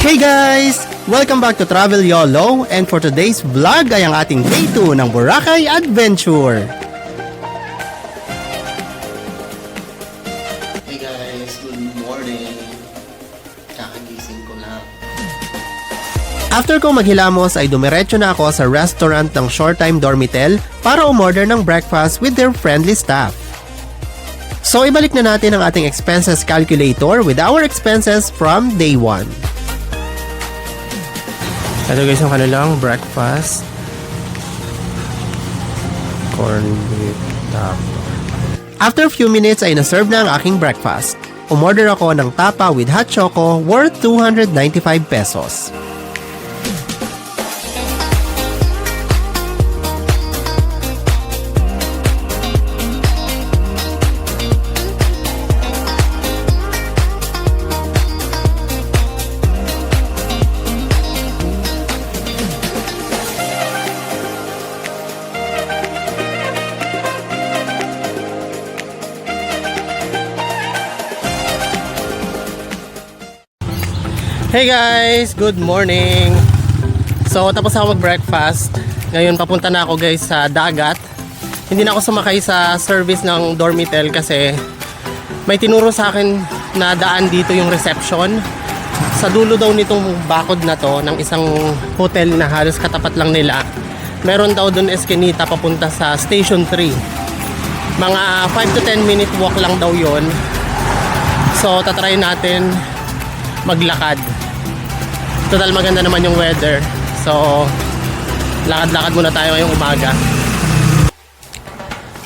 Hey guys! Welcome back to Travel YOLO, and for today's vlog ay ang ating day 2 ng Boracay Adventure. Hey guys, good morning. Kakagising ko lang. After ko maghilamos ay dumiretso na ako sa restaurant ng Shortime Dormitel para umorder ng breakfast with their friendly staff. So ibalik na natin ang ating expenses calculator with our expenses from day 1. Ito guys yung kanilang breakfast. Corn beef tapa. After a few minutes ay na-serve na ang aking breakfast. Umorder ako ng tapa with hot choco worth 295 pesos. Hey guys! Good morning! So tapos ako mag-breakfast. Ngayon papunta na ako guys sa dagat. Hindi na ako sumakay sa service ng Dormitel kasi may tinuro sa akin na daan dito yung reception. Sa dulo daw nitong bakod na to ng isang hotel na halos katapat lang nila. Meron daw dun eskinita papunta sa Station 3. Mga 5 to 10 minute walk lang daw yon. So tatry natin maglakad. Total maganda naman yung weather. So lakad-lakad muna tayo ngayong umaga.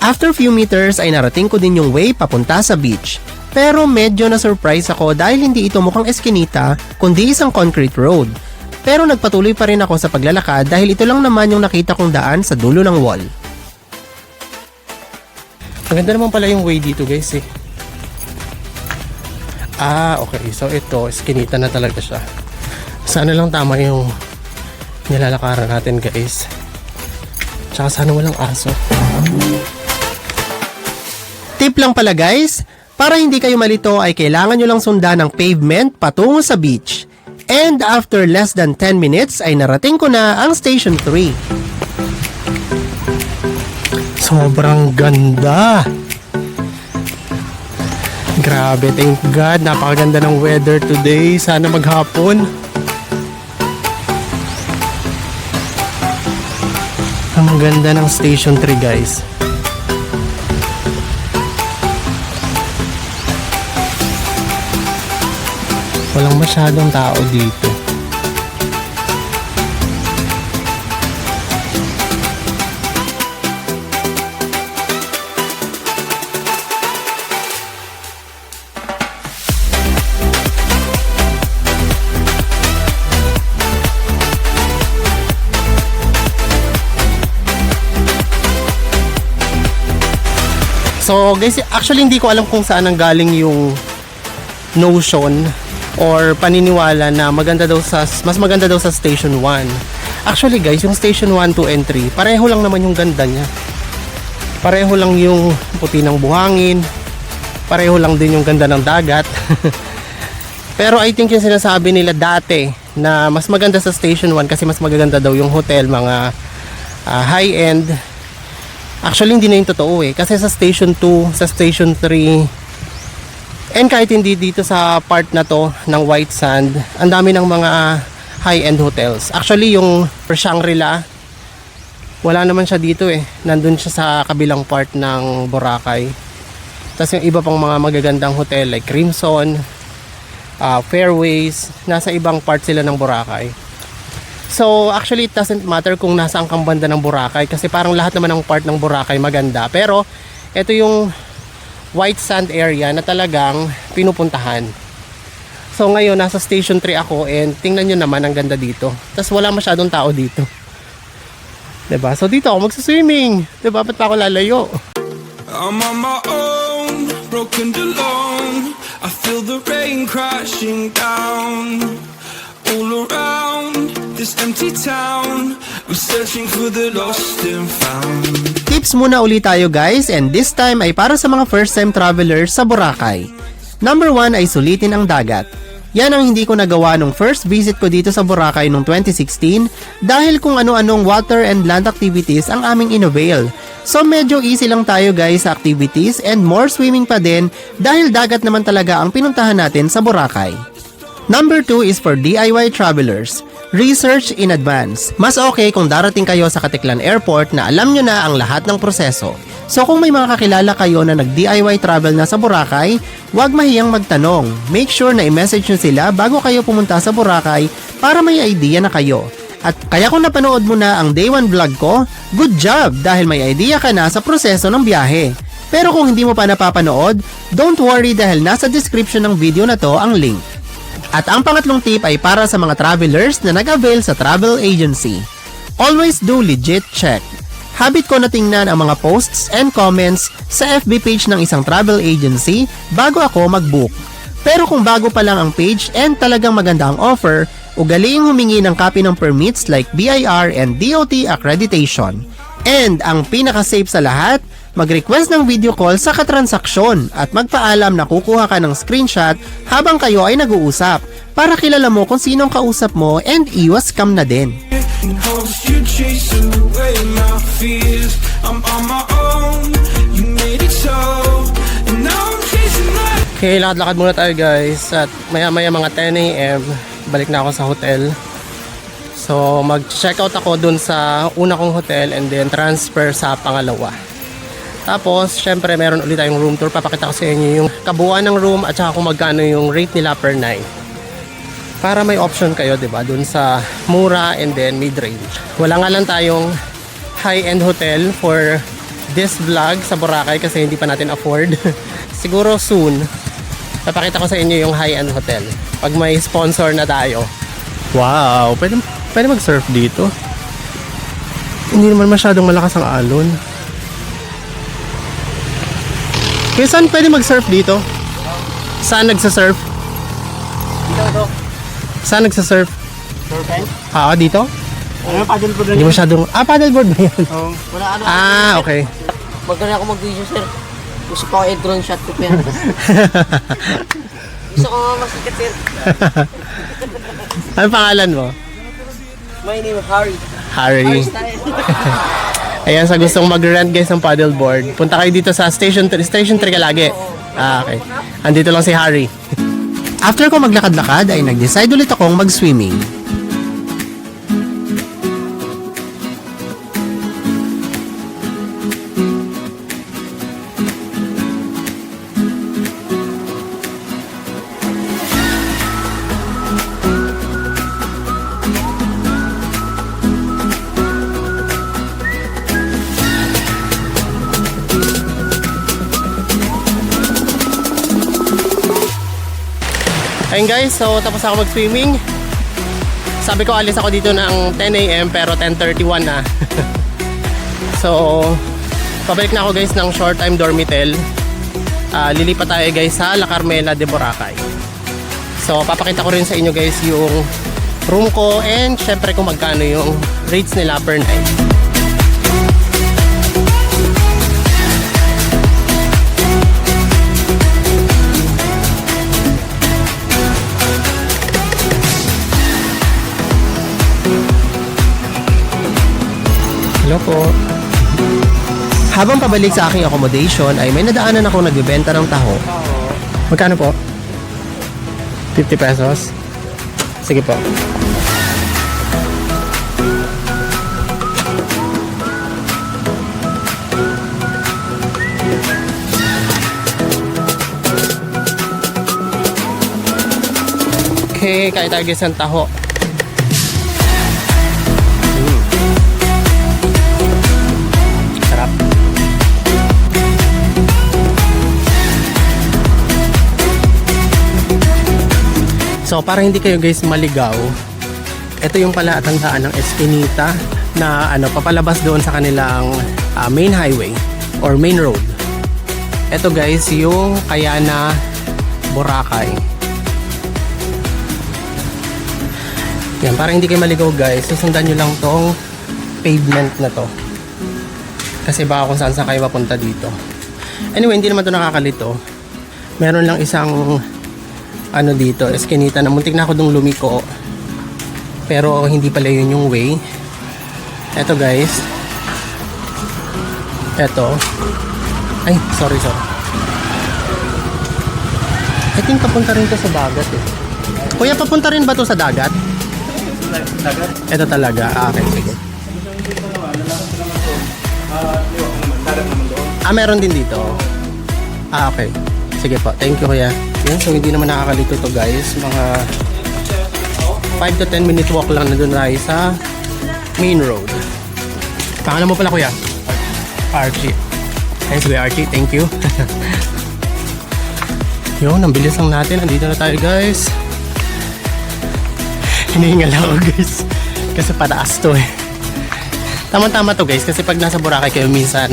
After few meters ay narating ko din yung way papunta sa beach. Pero medyo na-surprise ako dahil hindi ito mukhang eskinita kundi isang concrete road. Pero nagpatuloy pa rin ako sa paglalakad dahil ito lang naman yung nakita kong daan sa dulo ng wall. Maganda naman pala yung way dito guys eh. Okay. So ito, eskinita na talaga siya. Sana lang tama yung nilalakaran natin guys. Tsaka sana walang aso. Tip lang pala guys, para hindi kayo malito ay kailangan nyo lang sundan ng pavement patungo sa beach. And after less than 10 minutes ay narating ko na ang Station 3. Sobrang ganda! Grabe, thank God, napakaganda ng weather today. Sana maghapon. Ang ganda ng Station 3 guys. Walang masyadong tao dito. So guys, actually hindi ko alam kung saan ang galing yung notion or paniniwala na maganda daw mas maganda daw sa Station 1. Actually guys, yung Station 1, 2, and 3, pareho lang naman yung ganda niya. Pareho lang yung puti ng buhangin. Pareho lang din yung ganda ng dagat. Pero I think yung sinasabi nila dati na mas maganda sa Station 1 kasi mas magaganda daw yung hotel, mga high-end. Actually hindi na yung totoo eh. Kasi sa Station 2, sa Station 3, and kahit hindi dito sa part na to ng White Sand, ang dami ng mga high-end hotels. Actually yung Shangri-La, wala naman siya dito eh. Nandun siya sa kabilang part ng Boracay. Tapos yung iba pang mga magagandang hotel like Crimson, Fairways, nasa ibang part sila ng Boracay. So actually it doesn't matter kung nasaan kang banda ng Boracay kasi parang lahat naman ng part ng Boracay maganda. Pero ito yung White Sand area na talagang pinupuntahan. So ngayon nasa Station 3 ako and tingnan nyo naman ang ganda dito. Tapos wala masyadong tao dito. 'Di ba? So dito ako magsa-swimming. 'Di ba? Ba't pa ako lalayo? I'm on my own, broken and alone. I feel the rain crashing down all around this empty town. We're searching for the lost and found. Tips muna ulit tayo guys, and this time ay para sa mga first time travelers sa Boracay. Number 1 ay sulitin ang dagat. Yan ang hindi ko nagawa nung first visit ko dito sa Boracay noong 2016 dahil kung ano-anong water and land activities ang aming inavail. So medyo easy lang tayo guys sa activities and more swimming pa din dahil dagat naman talaga ang pinuntahan natin sa Boracay. Number 2 is for DIY travelers. Research in advance. Mas okay kung darating kayo sa Caticlan Airport na alam nyo na ang lahat ng proseso. So kung may mga kakilala kayo na nag-DIY travel na sa Boracay, huwag mahiyang magtanong. Make sure na i-message nyo sila bago kayo pumunta sa Boracay para may idea na kayo. At kaya kung napanood mo na ang Day 1 vlog ko, good job dahil may idea ka na sa proseso ng biyahe. Pero kung hindi mo pa napapanood, don't worry dahil nasa description ng video na to ang link. At ang pangatlong tip ay para sa mga travelers na nag-avail sa travel agency. Always do legit check. Habit ko na tingnan ang mga posts and comments sa FB page ng isang travel agency bago ako mag-book. Pero kung bago pa lang ang page and talagang maganda ang offer, ugaliing humingi ng copy ng permits like BIR and DOT accreditation. And ang pinaka-safe sa lahat, mag-request ng video call sa katransaksyon at magpaalam na kukuha ka ng screenshot habang kayo ay nag-uusap para kilala mo kung sinong kausap mo and iwas scam na din. Hopes you chase away my fears. I'm on my own. You made it so, and now I'm chasing my. Okay, lakad-lakad muna tayo guys at maya-maya mga 10 AM balik na ako sa hotel. So mag-check out ako dun sa una kong hotel and then transfer sa pangalawa. Tapos syempre meron ulit tayong room tour. Papakita ko sa inyo yung kabuuan ng room at saka kung magkano yung rate nila per night. Para may option kayo, 'di ba? Doon sa mura and then mid-range. Wala nga lang tayong high-end hotel for this vlog sa Boracay kasi hindi pa natin afford. Siguro soon papakita ko sa inyo yung high-end hotel pag may sponsor na tayo. Wow, pwede mag-surf dito. Hindi naman masyadong malakas ang alon. Kaya saan pwede mag-surf dito? Saan nagsa-surf? Dito. Saan nagsa-surf? Surfing? Dito? Ano, paddleboard Hindi masyadong... paddleboard ba yan? Oo. Wala ano. Okay. Magaling ako mag-video, sir. Gusto ko ako drone shot ko yan. Gusto ko nga masikat, sir. Ano pangalan mo? My name is Harry. Harry. Ayan, sa gustong mag-rent guys ng paddleboard, punta kayo dito sa Station 3 ka lagi. Okay. Andito lang si Harry. After ko maglakad-lakad ay nag-decide ulit akong mag-swimming. Ayun guys, so tapos ako mag-swimming. Sabi ko alis ako dito ng 10 AM pero 10:31 na. So, pabalik na ako guys ng short time dormitel. Lilipat tayo guys sa La Carmela de Boracay. So, papakita ko rin sa inyo guys yung room ko and syempre kung magkano yung rates nila per night. Hello po. Habang pabalik sa aking accommodation ay may nadaanan ako nagbebenta ng taho. Magkano po? 50 pesos? Sige po. Okay, kaya tayo guys ng taho. So para hindi kayo guys maligaw, ito yung pala tandaan ng Eskinita na papalabas doon sa kanilang main highway or main road. Ito guys yung Cayana Boracay. Yan, para hindi kayo maligaw guys, susundan nyo lang tong pavement na to. Kasi baka kung saan kayo mapunta dito. Anyway, hindi naman to nakakalito. Meron lang isang ano dito, eskinita na muntik na ako dong lumiko. Pero hindi pala yun yung way. Eto guys. Eto. Ay, sorry. I think papunta rin to sa dagat eh. Kuya, papunta rin ba to sa dagat? Dagat? Ito talaga. Okay, sige. Meron din dito. Okay. Sige po. Thank you, kuya. Yan, so hindi naman nakakalito to guys. Mga 5 to 10 minute walk lang na doon tayo sa main road. Pangalan mo pala, kuya? Archie. Ayun, sige Archie. Thank you. Yun, ang bilis lang natin. Andito na tayo guys. Hinihingal ako guys. Kasi pataas to eh. Tama-tama to guys. Kasi pag nasa Boracay kayo minsan,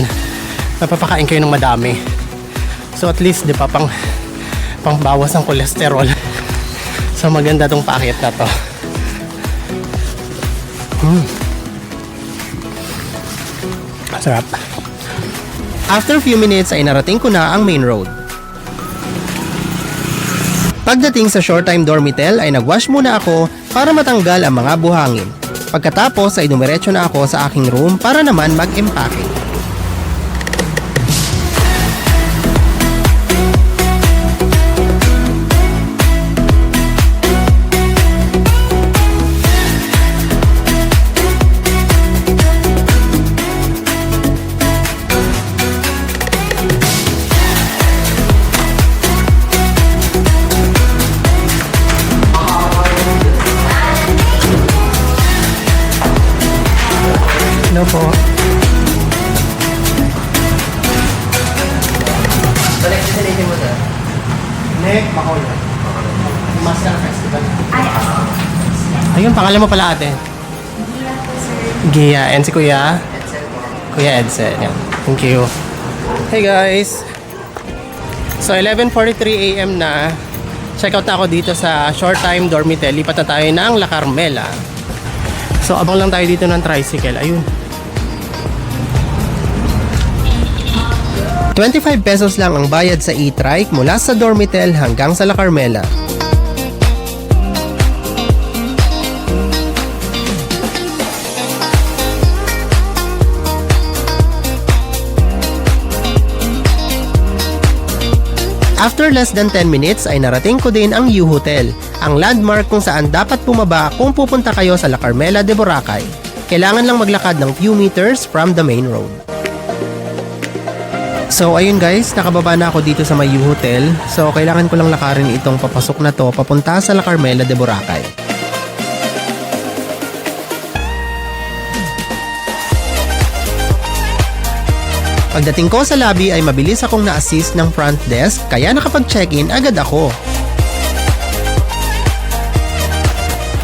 napapakain kayo ng madami. So at least, di pa, pang bawas ng kolesterol. So maganda tong packet na to. Sarap. After few minutes ay narating ko na ang main road. Pagdating sa Shore Time Dormitel ay nagwash muna ako para matanggal ang mga buhangin. Pagkatapos ay dumiretso na ako sa aking room para naman mag-empake. Hello po. Balik sa sinigin mo sir. Nek, Bacolod. Master Festival. Ayun, pangalan mo pala ate? Gia. And si Kuya? Kuya Edsel. Yan. Thank you. Hey guys. So 11:43 AM na. Check out na ako dito sa Shore Time Dormitel. Lipat na tayo ng La Carmela. So abang lang tayo dito ng tricycle. Ayun. 25 pesos lang ang bayad sa e-trike mula sa Dormitel hanggang sa La Carmela. After less than 10 minutes ay narating ko din ang U-Hotel, ang landmark kung saan dapat bumaba kung pupunta kayo sa La Carmela de Boracay. Kailangan lang maglakad ng few meters from the main road. So ayun guys, nakababa na ako dito sa may U-Hotel. So kailangan ko lang lakarin itong papasok na to papunta sa La Carmela de Boracay. Pagdating ko sa lobby ay mabilis akong na-assist ng front desk kaya nakapag-check-in agad ako.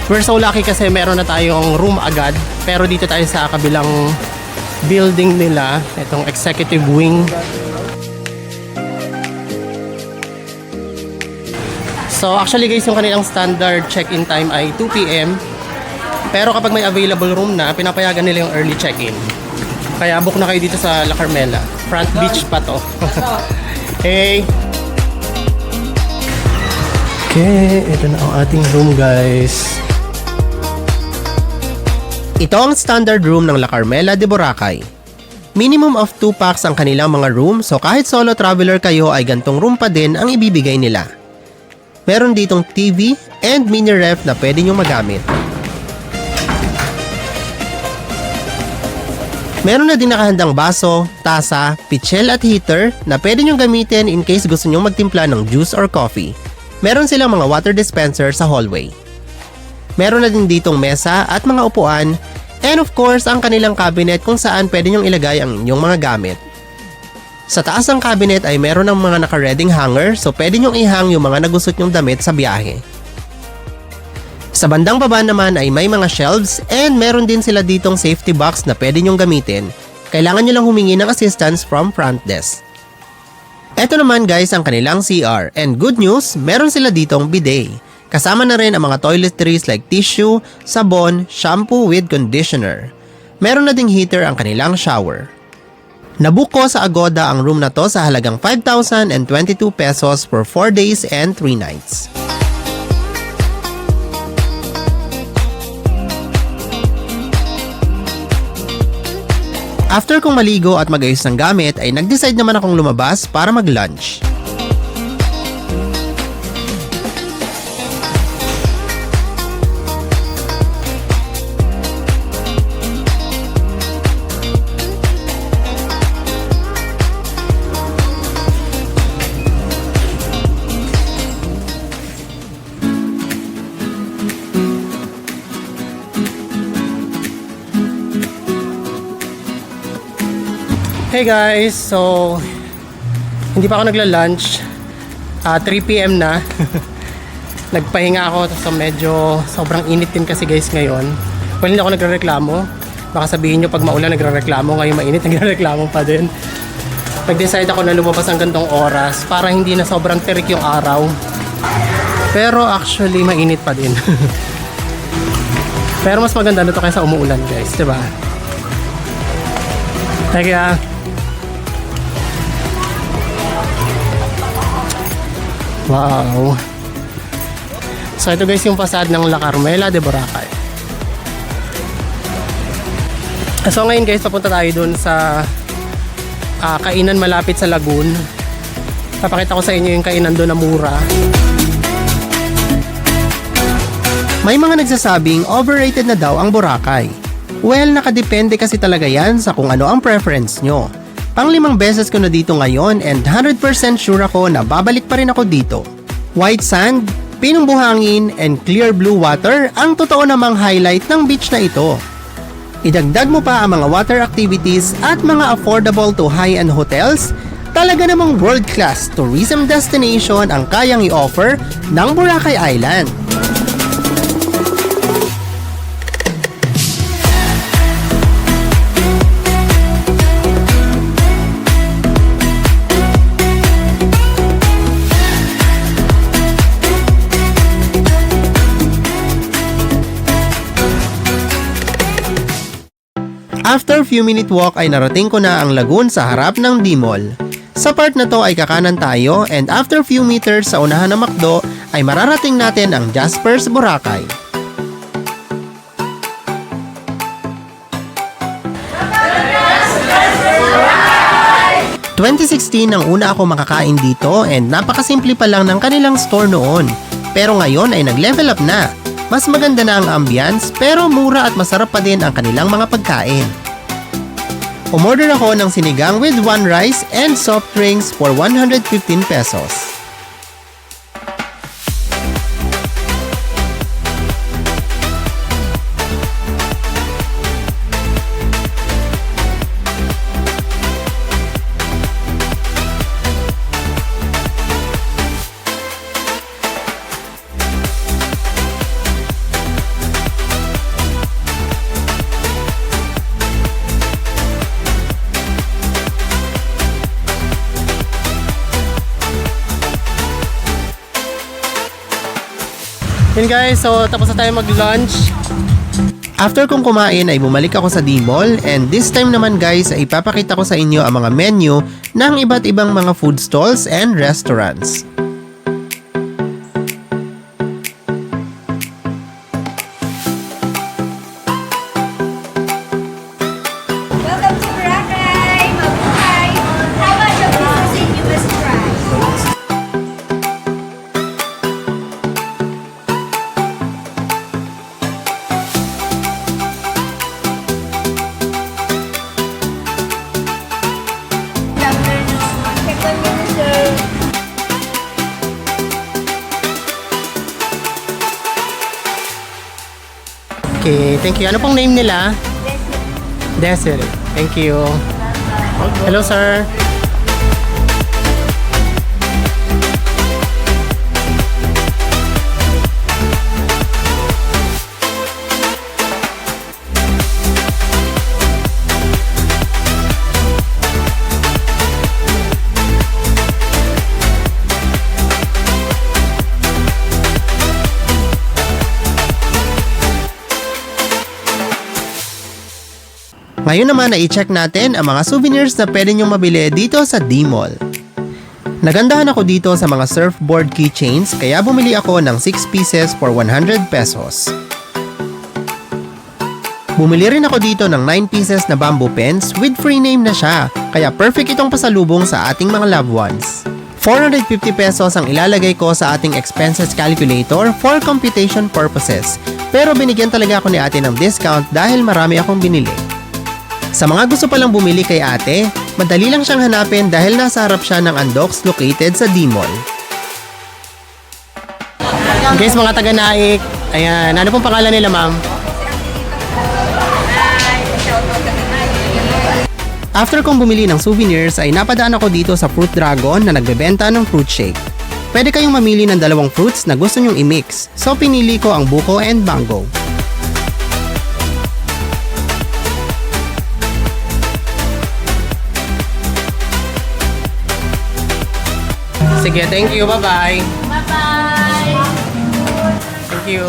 We're so lucky kasi meron na tayong room agad, pero dito tayo sa kabilang building nila, itong executive wing. So actually guys, yung kanilang standard check-in time ay 2 PM. Pero kapag may available room na, pinapayagan nila yung early check-in. Kaya book na kayo dito sa La Carmela. Front beach pa to. Hey! Okay, ito na ang ating room guys. Ito ang standard room ng La Carmela de Boracay. Minimum of 2 packs ang kanilang mga room, so kahit solo traveler kayo ay gantong room pa din ang ibibigay nila. Meron ditong TV and mini ref na pwede nyo magamit. Meron na din nakahandang baso, tasa, pitchel at heater na pwede nyong gamitin in case gusto nyong magtimpla ng juice or coffee. Meron silang mga water dispenser sa hallway. Meron na din ditong mesa at mga upuan, and of course ang kanilang cabinet kung saan pwede nyong ilagay ang inyong mga gamit. Sa taas ng cabinet ay meron ng mga naka-reading hanger, so pwede nyong ihang yung mga nagusot nyong damit sa biyahe. Sa bandang baba naman ay may mga shelves and meron din sila ditong safety box na pwede nyong gamitin. Kailangan nyo lang humingi ng assistance from front desk. Eto naman guys ang kanilang CR, and good news, meron sila ditong bidet. Kasama na rin ang mga toiletries like tissue, sabon, shampoo with conditioner. Meron na ding heater ang kanilang shower. Nabook ko sa Agoda ang room na to sa halagang 5,022 pesos for 4 days and 3 nights. After kong maligo at magayos ng gamit ay nag-decide naman akong lumabas para mag-lunch. Hey guys, so hindi pa ako nagla-lunch. 3 PM na. Nagpahinga ako so medyo sobrang init din kasi guys ngayon. Well, hindi ako nagrereklamo. Baka sabihin nyo pag maulan nagrereklamo, ngayon mainit nagrereklamo pa din. Nag-decide ako na lumabas ang gantong oras para hindi na sobrang terik yung araw. Pero actually mainit pa din. Pero mas maganda na to kaysa umuulan guys, diba? Kaya wow. So ito guys yung facade ng La Carmela de Boracay. So ngayon guys, papunta tayo dun sa kainan malapit sa lagoon. Papakita ko sa inyo yung kainan doon na mura. May mga nagsasabing overrated na daw ang Boracay. Well, nakadepende kasi talaga yan sa kung ano ang preference nyo. Pang-5 beses ko na dito ngayon and 100% sure ako na babalik pa rin ako dito. White sand, pinong buhangin, and clear blue water ang totoo namang highlight ng beach na ito. Idagdag mo pa ang mga water activities at mga affordable to high-end hotels, talaga namang world-class tourism destination ang kayang i-offer ng Boracay Island. After few minute walk ay narating ko na ang lagoon sa harap ng D-Mall. Sa part na to ay kakanan tayo and after few meters sa unahan ng McDo ay mararating natin ang Jasper's Boracay. ...2016 nang una ako makakain dito and napakasimple pa lang ng kanilang store noon. Pero ngayon ay nag-level up na. Mas maganda na ang ambience pero mura at masarap pa din ang kanilang mga pagkain. Umorder ako ng sinigang with 1 rice and soft drinks for 115 pesos. Yun guys, so tapos na tayo mag-lunch. After kong kumain ay bumalik ako sa D-Mall and this time naman guys ay ipapakita ko sa inyo ang mga menu ng iba't ibang mga food stalls and restaurants. Welcome to Boracay! Mabuhay! How much of this cuisine you must try? Okay, thank you. Ano pong name nila? Desiree. Thank you. Hello sir. Ngayon naman na i-check natin ang mga souvenirs na pwede nyong mabili dito sa D-Mall. Nagandahan ako dito sa mga surfboard keychains kaya bumili ako ng 6 pieces for 100 pesos. Bumili rin ako dito ng 9 pieces na bamboo pens with free name na siya, kaya perfect itong pasalubong sa ating mga loved ones. 450 pesos ang ilalagay ko sa ating expenses calculator for computation purposes, pero binigyan talaga ako ni ate ng discount dahil marami akong binili. Sa mga gusto palang bumili kay ate, madali lang siyang hanapin dahil nasa harap siya ng Andox located sa D-Mall. Guys, mga taga-Naik, ayan, ano pong pangalan nila, ma'am? After kong bumili ng souvenirs ay napadaan ako dito sa Fruit Dragon na nagbebenta ng fruit shake. Pwede kayong mamili ng dalawang fruits na gusto nyong i-mix, so pinili ko ang buko and mango. Sige, thank you, bye-bye. Bye-bye! Thank you.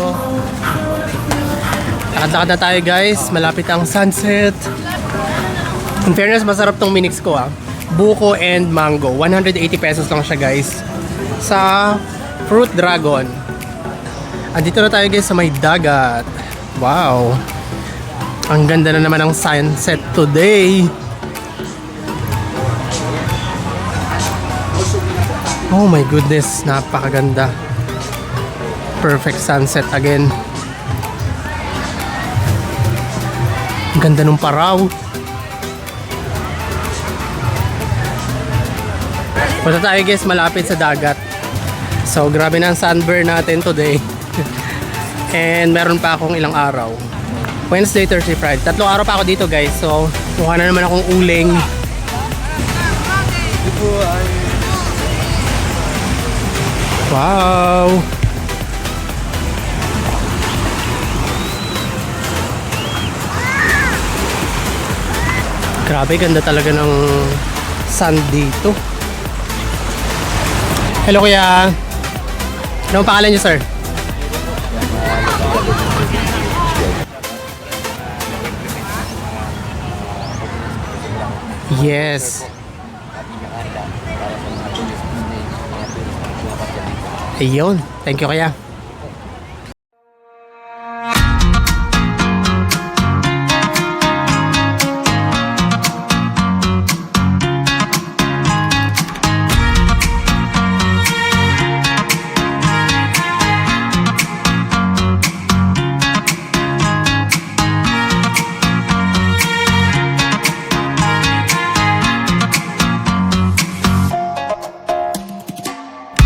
Lakad-lakad na tayo guys, malapit ang sunset. In fairness, masarap tong minix ko Buko and mango. 180 pesos lang siya guys. Sa Fruit Dragon. Andito na tayo guys sa may dagat. Wow. Ang ganda na naman ng sunset today. Oh my goodness, napakaganda. Perfect sunset again. Ang ganda ng paraw. Punta tayo guys malapit sa dagat. So grabe na ang sunburn natin today. And meron pa akong ilang araw. Wednesday, Thursday, Friday. 3 araw pa ako dito guys. So mukha na naman akong uling. Wow! Grabe, ganda talaga ng sun dito. Hello kuya. Ano ang pangalan niyo sir? Yes. Ayun. Thank you kaya.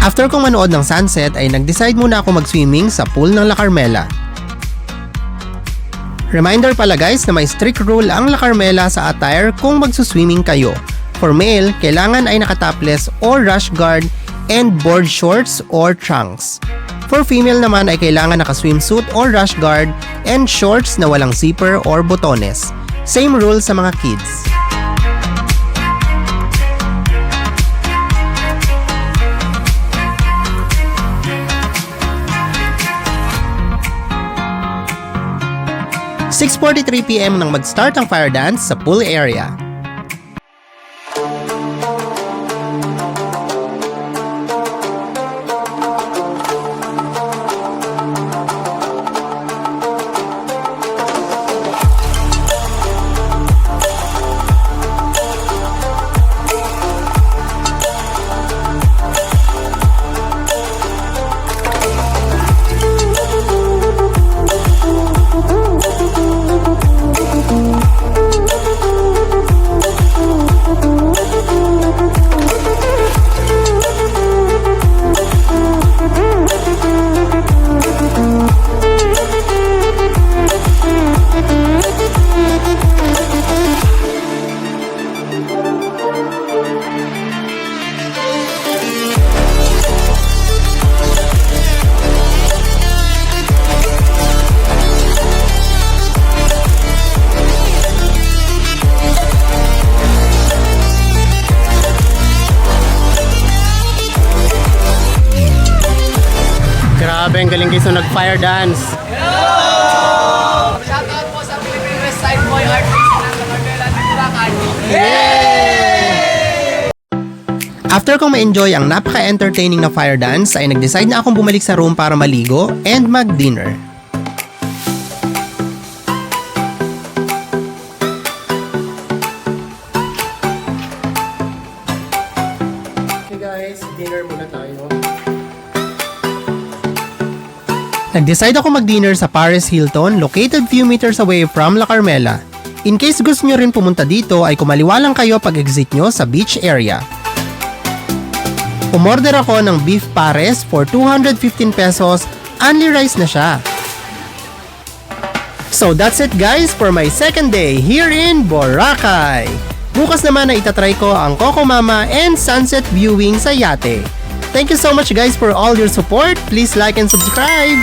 After kong manood ng sunset ay nag-decide muna ako mag-swimming sa pool ng La Carmela. Reminder pala guys na may strict rule ang La Carmela sa attire kung magsuswimming kayo. For male, kailangan ay nakatopless or rash guard and board shorts or trunks. For female naman ay kailangan naka-swimsuit or rash guard and shorts na walang zipper or botones. Same rule sa mga kids. .43 PM nang mag-start ang fire dance sa pool area. Grabe, ang galing guys na nag-fire dance. Shoutout po sa Philippine West Side Boy Artist ng La Carmela de Bulacan. After kong ma-enjoy ang napaka-entertaining na fire dance ay nag-decide na akong bumalik sa room para maligo and mag-dinner. Nag-decide ako mag-dinner sa Paris Hilton, located few meters away from La Carmela. In case gusto nyo rin pumunta dito ay kumaliwa lang kayo pag-exit nyo sa beach area. Umorder ako ng beef pares for 215 pesos, only rice na siya. So that's it guys for my second day here in Boracay. Bukas naman na itatry ko ang Coco Mama and sunset viewing sa yate. Thank you so much guys for all your support. Please like and subscribe.